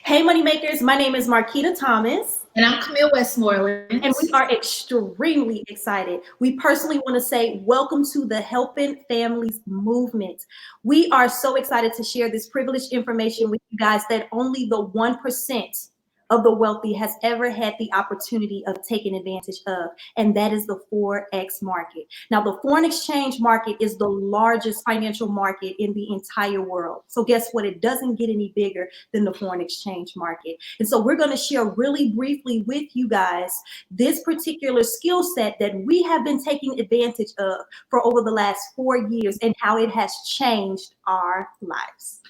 Hey, Moneymakers, my name is Marquita Thomas. And I'm Camille Westmoreland. And we are extremely excited. We personally want to say welcome to the Helping Families movement. We are so excited to share this privileged information with you guys that only the 1% of the wealthy has ever had the opportunity of taking advantage of, and that is the Forex market. Now, the foreign exchange market is the largest financial market in the entire world. So guess what? It doesn't get any bigger than the foreign exchange market. And so we're going to share really briefly with you guys this particular skill set that we have been taking advantage of for over the last 4 years and how it has changed our lives.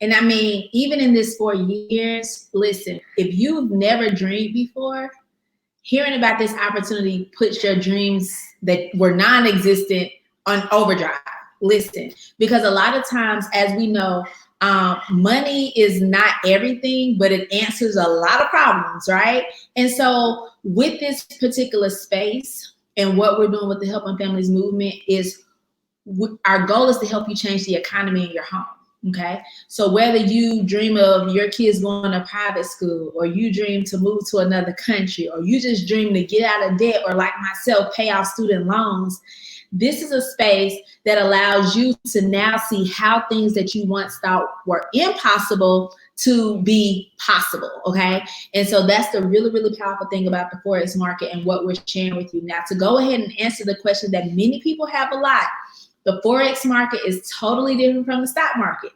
And I mean, even in this 4 years, listen, if you've never dreamed before, hearing about this opportunity puts your dreams that were non-existent on overdrive. Listen, because a lot of times, as we know, money is not everything, but it answers a lot of problems, right? And so with this particular space and what we're doing with the Helping Families movement is our goal is to help you change the economy in your home. Okay, so whether you dream of your kids going to private school, or you dream to move to another country, or you just dream to get out of debt, or like myself, pay off student loans, this is a space that allows you to now see how things that you once thought were impossible to be possible. Okay, and so that's the really, really powerful thing about the Forex market and what we're sharing with you now. To go ahead and answer the question that many people have a lot, the Forex market is totally different from the stock market.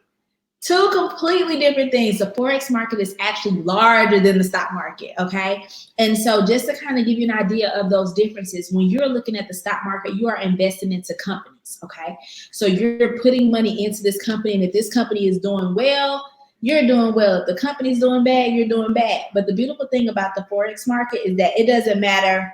Two completely different things. The Forex market is actually larger than the stock market, okay? And so just to kind of give you an idea of those differences, when you're looking at the stock market, you are investing into companies, okay? So you're putting money into this company, and if this company is doing well, you're doing well. If the company's doing bad, you're doing bad. But the beautiful thing about the Forex market is that it doesn't matter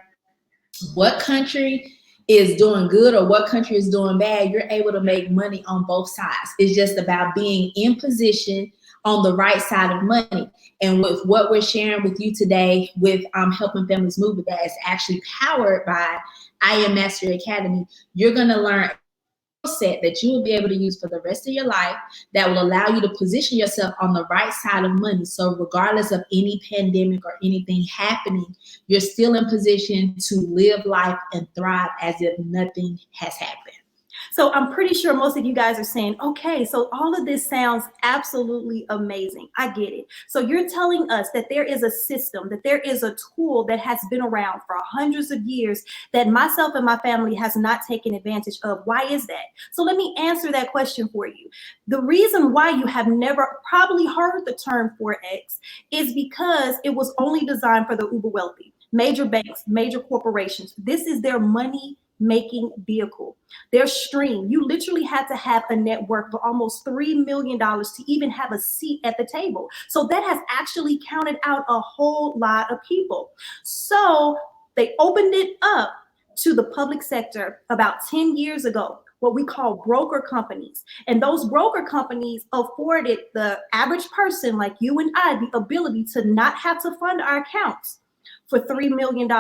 what country is doing good or what country is doing bad, you're able to make money on both sides. It's just about being in position on the right side of money. And with what we're sharing with you today with Helping Families Movement that is actually powered by I Am Mastery Academy, you're going to learn set that you will be able to use for the rest of your life that will allow you to position yourself on the right side of money. So regardless of any pandemic or anything happening, you're still in position to live life and thrive as if nothing has happened. So I'm pretty sure most of you guys are saying, okay, so all of this sounds absolutely amazing. I get it. So you're telling us that there is a system, that there is a tool that has been around for hundreds of years that myself and my family has not taken advantage of. Why is that? So let me answer that question for you. The reason why you have never probably heard the term Forex is because it was only designed for the uber wealthy, major banks, major corporations. This is their money making vehicle, their stream. You literally had to have a net worth for almost $3 million to even have a seat at the table. So that has actually counted out a whole lot of people. So they opened it up to the public sector about 10 years ago, what we call broker companies. And those broker companies afforded the average person like you and I the ability to not have to fund our accounts for $3 million,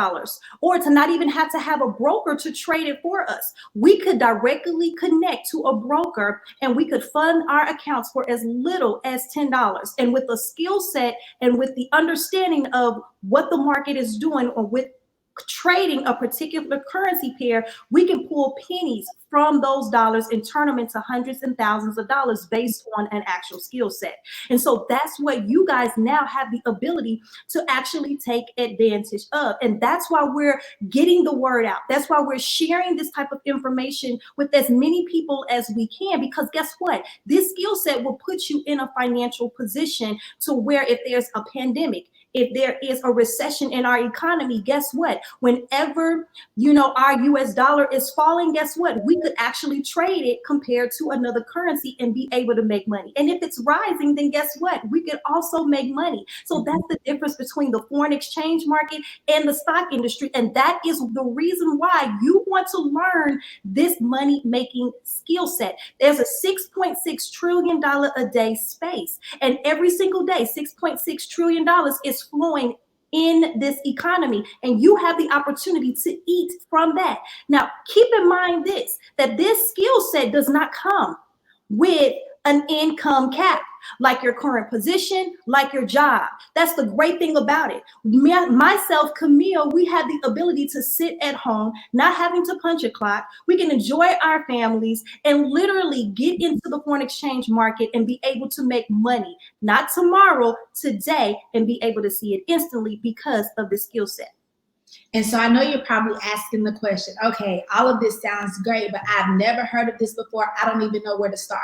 or to not even have to have a broker to trade it for us. We could directly connect to a broker and we could fund our accounts for as little as $10. And with the skill set and with the understanding of what the market is doing, or with trading a particular currency pair, we can pull pennies from those dollars and turn them into hundreds and thousands of dollars based on an actual skill set. And so that's what you guys now have the ability to actually take advantage of. And that's why we're getting the word out. That's why we're sharing this type of information with as many people as we can, because guess what? This skill set will put you in a financial position to where if there's a pandemic, if there is a recession in our economy, guess what? Whenever, our US dollar is falling, guess what? We could actually trade it compared to another currency and be able to make money. And if it's rising, then guess what? We could also make money. So that's the difference between the foreign exchange market and the stock industry. And that is the reason why you want to learn this money making skill set. There's a $6.6 trillion a day space. And every single day, $6.6 trillion is flowing in this economy, and you have the opportunity to eat from that. Now, keep in mind that this skill set does not come with an income cap, like your current position, like your job. That's the great thing about it. Myself, Camille, we have the ability to sit at home, not having to punch a clock. We can enjoy our families and literally get into the foreign exchange market and be able to make money, not tomorrow, today, and be able to see it instantly because of the skill set. And so I know you're probably asking the question, okay, all of this sounds great, but I've never heard of this before. I don't even know where to start.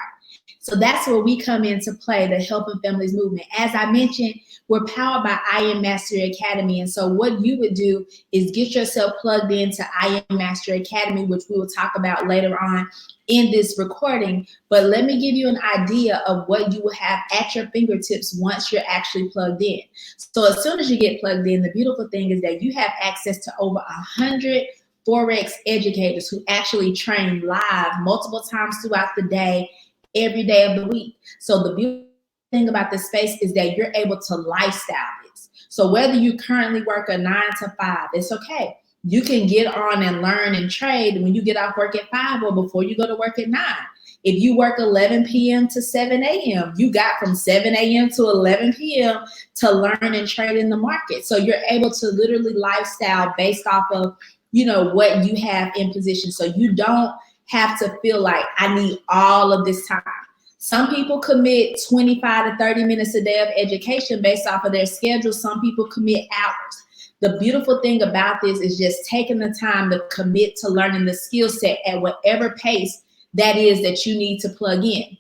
So that's where we come into play, the Helping Families movement. As I mentioned, we're powered by I Am Mastery Academy. And so what you would do is get yourself plugged into I Am Mastery Academy, which we will talk about later on in this recording. But let me give you an idea of what you will have at your fingertips once you're actually plugged in. So as soon as you get plugged in, the beautiful thing is that you have access to over 100 Forex educators who actually train live multiple times throughout the day, every day of the week. So the beautiful thing about this space is that you're able to lifestyle this. So whether you currently work a 9 to 5, it's okay. You can get on and learn and trade when you get off work at 5 or before you go to work at 9. If you work 11 p.m. to 7 a.m., you got from 7 a.m. to 11 p.m. to learn and trade in the market. So you're able to literally lifestyle based off of, what you have in position. So you don't have to feel like I need all of this time. Some people commit 25 to 30 minutes a day of education based off of their schedule. Some people commit hours. The beautiful thing about this is just taking the time to commit to learning the skill set at whatever pace that is that you need to plug in.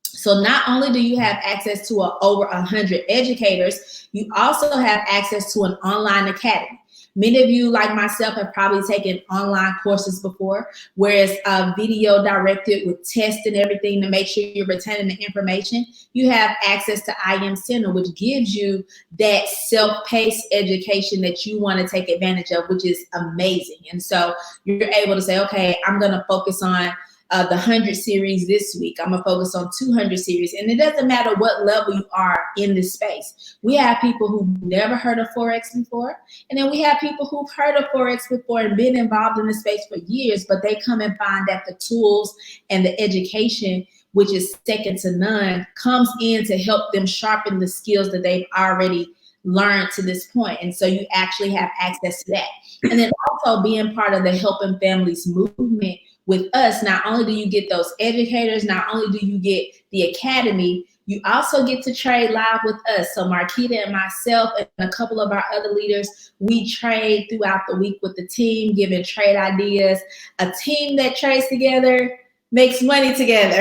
So not only do you have access to over 100 educators, you also have access to an online academy. Many of you, like myself, have probably taken online courses before, where it's video directed with tests and everything to make sure you're retaining the information. You have access to IM Center, which gives you that self-paced education that you want to take advantage of, which is amazing. And so you're able to say, okay, I'm going to focus on the 100 series this week. I'm gonna focus on 200 series. And it doesn't matter what level you are in this space. We have people who've never heard of Forex before. And then we have people who've heard of Forex before and been involved in the space for years, but they come and find that the tools and the education, which is second to none, comes in to help them sharpen the skills that they've already learned to this point. And so you actually have access to that. And then also being part of the Helping Families movement with us, not only do you get those educators, not only do you get the academy, you also get to trade live with us. So Marquita and myself and a couple of our other leaders, we trade throughout the week with the team, giving trade ideas. A team that trades together makes money together.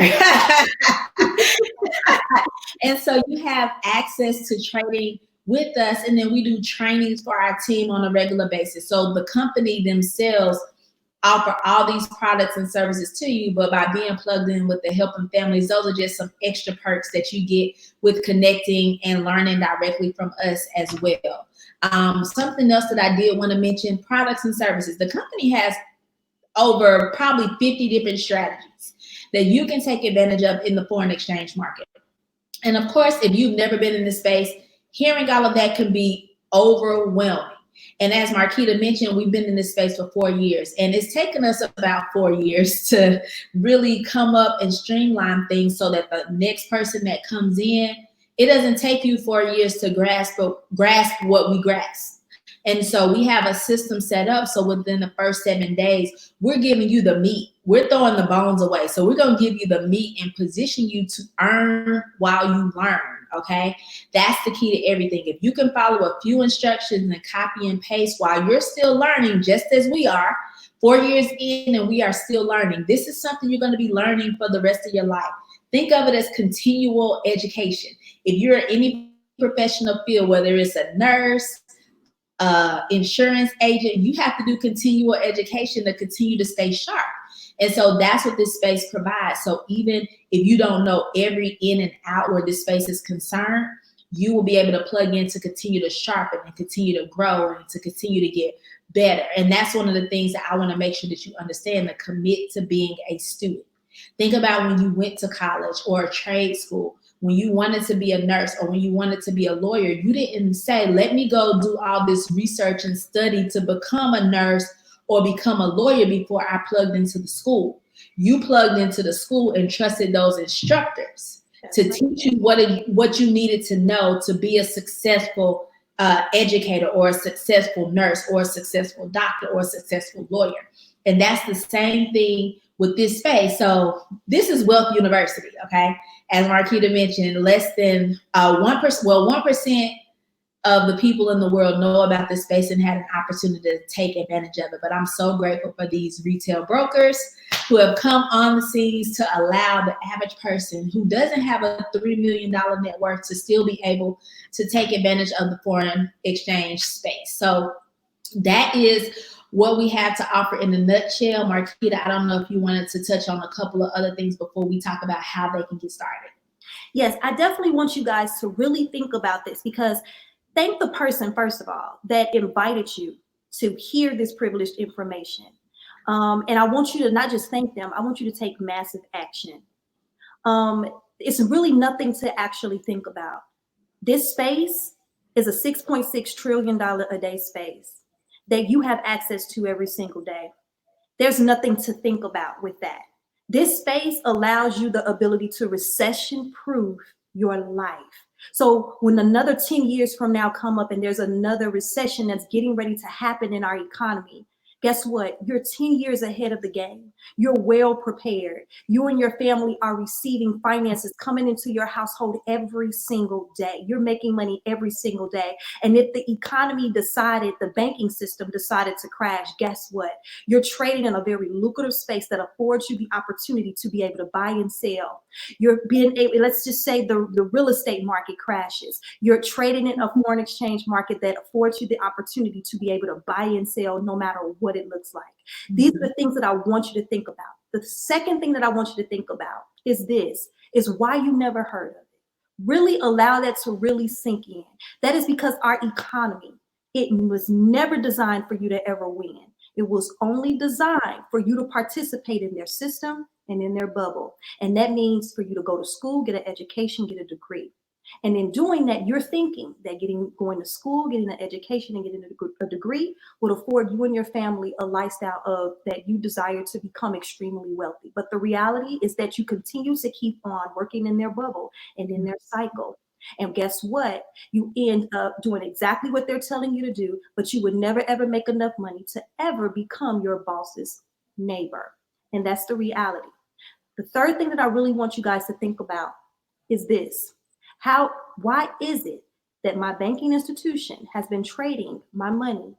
And so you have access to trading with us, and then we do trainings for our team on a regular basis. So the company themselves offer all these products and services to you, but by being plugged in with the Helping Families, those are just some extra perks that you get with connecting and learning directly from us as well. Something else that I did want to mention, products and services. The company has over probably 50 different strategies that you can take advantage of in the foreign exchange market. And of course, if you've never been in this space, hearing all of that can be overwhelming. And as Marquita mentioned, we've been in this space for 4 years, and it's taken us about 4 years to really come up and streamline things so that the next person that comes in, it doesn't take you 4 years to grasp what we grasp. And so we have a system set up. So within the first 7 days, we're giving you the meat. We're throwing the bones away. So we're going to give you the meat and position you to earn while you learn. Okay, that's the key to everything. If you can follow a few instructions and copy and paste while you're still learning, just as we are, 4 years in and we are still learning, this is something you're going to be learning for the rest of your life. Think of it as continual education. If you're in any professional field, whether it's a nurse, insurance agent, you have to do continual education to continue to stay sharp. And so that's what this space provides. So even if you don't know every in and out where this space is concerned, you will be able to plug in to continue to sharpen and continue to grow and to continue to get better. And that's one of the things that I want to make sure that you understand, to commit to being a student. Think about when you went to college or a trade school, when you wanted to be a nurse or when you wanted to be a lawyer, you didn't say, let me go do all this research and study to become a nurse or become a lawyer before I plugged into the school. You plugged into the school and trusted those instructors. to teach you what you needed to know to be a successful educator or a successful nurse or a successful doctor or a successful lawyer. And that's the same thing with this space. So this is Wealth University, okay? As Marquita mentioned, less than 1%, well, 1% of the people in the world know about this space and had an opportunity to take advantage of it. But I'm so grateful for these retail brokers who have come on the scenes to allow the average person who doesn't have a $3 million net worth to still be able to take advantage of the foreign exchange space. So that is what we have to offer in a nutshell. Marquita, I don't know if you wanted to touch on a couple of other things before we talk about how they can get started. Yes, I definitely want you guys to really think about this, because thank the person, first of all, that invited you to hear this privileged information. And I want you to not just thank them, I want you to take massive action. It's really nothing to actually think about. This space is a $6.6 trillion a day space that you have access to every single day. There's nothing to think about with that. This space allows you the ability to recession-proof your life. So when another 10 years from now come up and there's another recession that's getting ready to happen in our economy, guess what? You're 10 years ahead of the game. You're well prepared. You and your family are receiving finances coming into your household every single day. You're making money every single day. And if the economy decided, the banking system decided to crash, guess what? You're trading in a very lucrative space that affords you the opportunity to be able to buy and sell. You're being able, let's just say the real estate market crashes. You're trading in a foreign exchange market that affords you the opportunity to be able to buy and sell no matter what it looks like. These are the things that I want you to think about. The second thing that I want you to think about is this, is why you never heard of it. Really allow that to really sink in. That is because our economy, it was never designed for you to ever win. It was only designed for you to participate in their system and in their bubble. And that means for you to go to school, get an education, get a degree. And in doing that, you're thinking that going to school, getting an education, and getting a degree would afford you and your family a lifestyle that you desire to become extremely wealthy. But the reality is that you continue to keep on working in their bubble and in their cycle. And guess what? You end up doing exactly what they're telling you to do, but you would never, ever make enough money to ever become your boss's neighbor. And that's the reality. The third thing that I really want you guys to think about is this. Why is it that my banking institution has been trading my money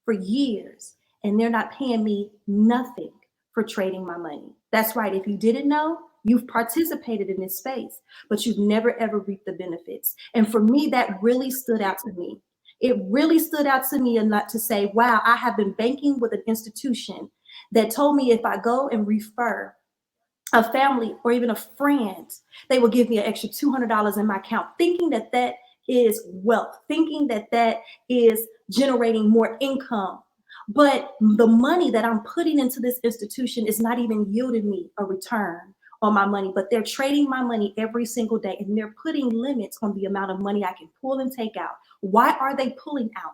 for years and they're not paying me nothing for trading my money? That's right. If you didn't know, you've participated in this space, but you've never ever reaped the benefits. And for me, that really stood out to me. It really stood out to me enough to say, wow, I have been banking with an institution that told me if I go and refer a family or even a friend, they will give me an extra $200 in my account, thinking that that is wealth, thinking that that is generating more income. But the money that I'm putting into this institution is not even yielding me a return on my money, but they're trading my money every single day, and they're putting limits on the amount of money I can pull and take out. Why are they pulling out?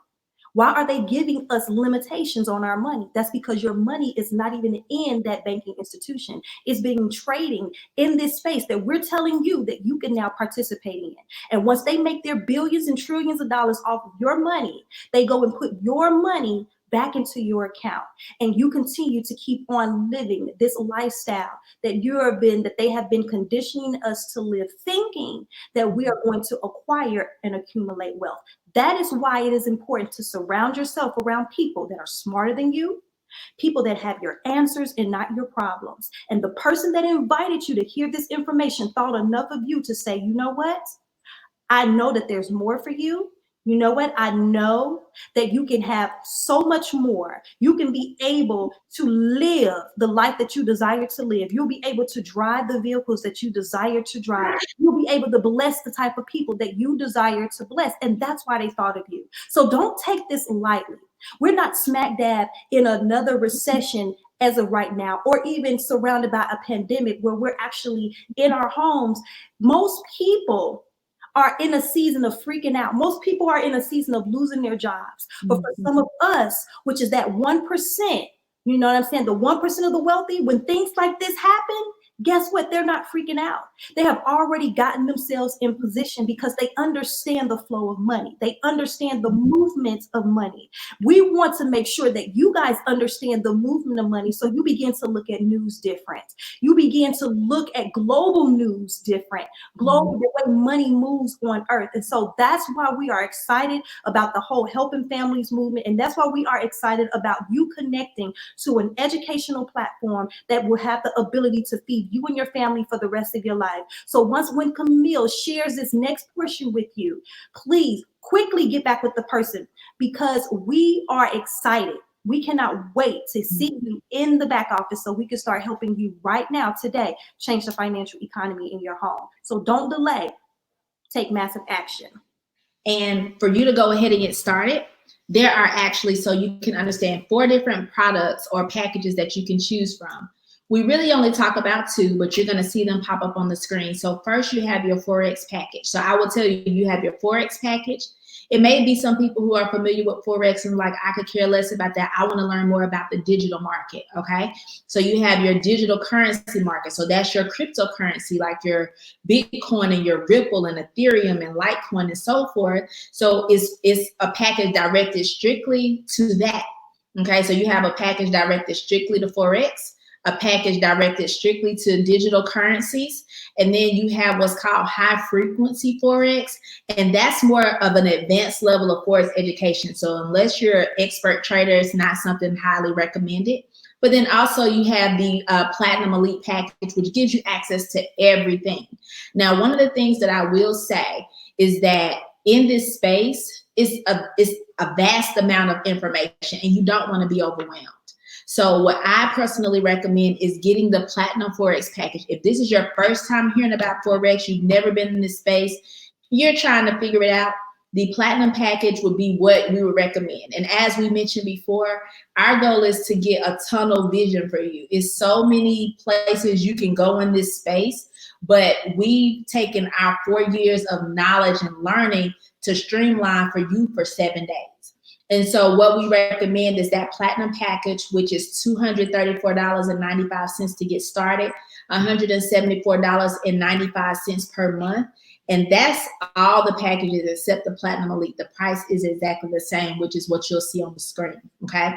Why are they giving us limitations on our money? That's because your money is not even in that banking institution. It's being trading in this space that we're telling you that you can now participate in. And once they make their billions and trillions of dollars off of your money, they go and put your money back into your account, and you continue to keep on living this lifestyle that they have been conditioning us to live, thinking that we are going to acquire and accumulate wealth. That is why it is important to surround yourself around people that are smarter than you, people that have your answers and not your problems. And the person that invited you to hear this information thought enough of you to say, you know what? I know that there's more for you. You know what? I know that you can have so much more. You can be able to live the life that you desire to live. You'll be able to drive the vehicles that you desire to drive. You'll be able to bless the type of people that you desire to bless. And that's why they thought of you. So don't take this lightly. We're not smack dab in another recession as of right now, or even surrounded by a pandemic where we're actually in our homes. Most people are in a season of freaking out. Most people are in a season of losing their jobs. But for some of us, which is that 1%, you know what I'm saying? The 1% of the wealthy, when things like this happen, guess what? They're not freaking out. They have already gotten themselves in position because they understand the flow of money. They understand the movement of money. We want to make sure that you guys understand the movement of money, so you begin to look at news different. You begin to look at global news different, global, the way money moves on earth. And so that's why we are excited about the whole Helping Families movement. And that's why we are excited about you connecting to an educational platform that will have the ability to feed you and your family for the rest of your life. So when Camille shares this next portion with you, please quickly get back with the person, because we are excited. We cannot wait to see you in the back office so we can start helping you right now, today, change the financial economy in your home. So don't delay. Take massive action. And for you to go ahead and get started, there are actually, so you can understand, 4 different products or packages that you can choose from. We really only talk about 2, but you're going to see them pop up on the screen. So first, you have your Forex package. So I will tell you, you have your Forex package. It may be some people who are familiar with Forex and like, I could care less about that. I want to learn more about the digital market. Okay. So you have your digital currency market. So that's your cryptocurrency, like your Bitcoin and your Ripple and Ethereum and Litecoin and so forth. So it's a package directed strictly to that. Okay. So you have a package directed strictly to Forex, a package directed strictly to digital currencies. And then you have what's called high frequency Forex. And that's more of an advanced level of Forex education. So unless you're an expert trader, it's not something highly recommended. But then also you have the Platinum Elite package, which gives you access to everything. Now, one of the things that I will say is that in this space, it's a vast amount of information and you don't want to be overwhelmed. So what I personally recommend is getting the Platinum Forex package. If this is your first time hearing about Forex, you've never been in this space, you're trying to figure it out, the Platinum package would be what we would recommend. And as we mentioned before, our goal is to get a tunnel vision for you. It's so many places you can go in this space, but we've taken our 4 years of knowledge and learning to streamline for you for 7 days. And so what we recommend is that Platinum package, which is $234.95 to get started, $174.95 per month. And that's all the packages except the Platinum Elite. The price is exactly the same, which is what you'll see on the screen, okay?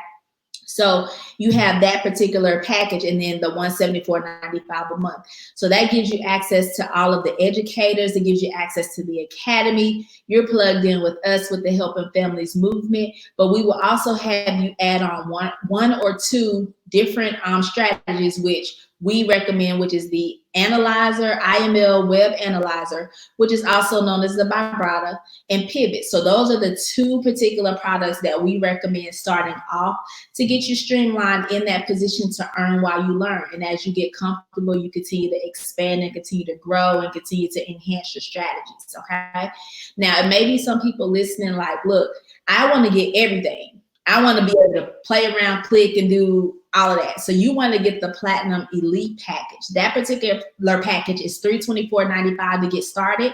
So you have that particular package and then the $174.95 a month. So that gives you access to all of the educators. It gives you access to the academy. You're plugged in with us with the Helping Families movement, but we will also have you add on one or 2 different strategies, which we recommend, which is the Analyzer, IML Web Analyzer, which is also known as the Vibrata, and Pivot. So those are the 2 particular products that we recommend starting off to get you streamlined in that position to earn while you learn. And as you get comfortable, you continue to expand and continue to grow and continue to enhance your strategies, okay? Now, it may be some people listening like, look, I want to get everything. I want to be able to play around, click, and do all of that. So you want to get the Platinum Elite package. That particular package is $324.95 to get started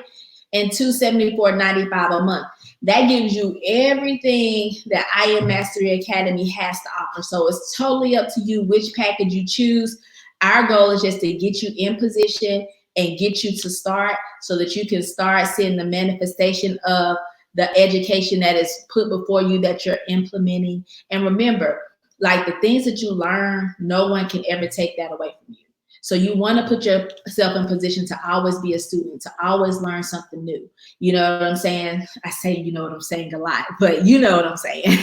and $274.95 a month. That gives you everything that IM Mastery Academy has to offer. So it's totally up to you which package you choose. Our goal is just to get you in position and get you to start so that you can start seeing the manifestation of the education that is put before you that you're implementing. And remember, like the things that you learn, no one can ever take that away from you. So you want to put yourself in position to always be a student, to always learn something new. You know what I'm saying? I say, you know what I'm saying a lot, but you know what I'm saying.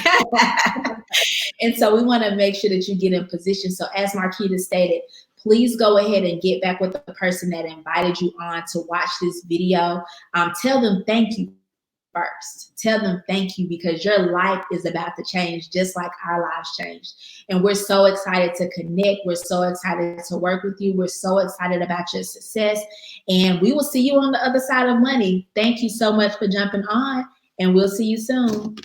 And so we want to make sure that you get in position. So as Marquita stated, please go ahead and get back with the person that invited you on to watch this video. Tell them thank you first. Tell them thank you, because your life is about to change just like our lives changed. And we're so excited to connect. We're so excited to work with you. We're so excited about your success. And we will see you on the other side of money. Thank you so much for jumping on, and we'll see you soon.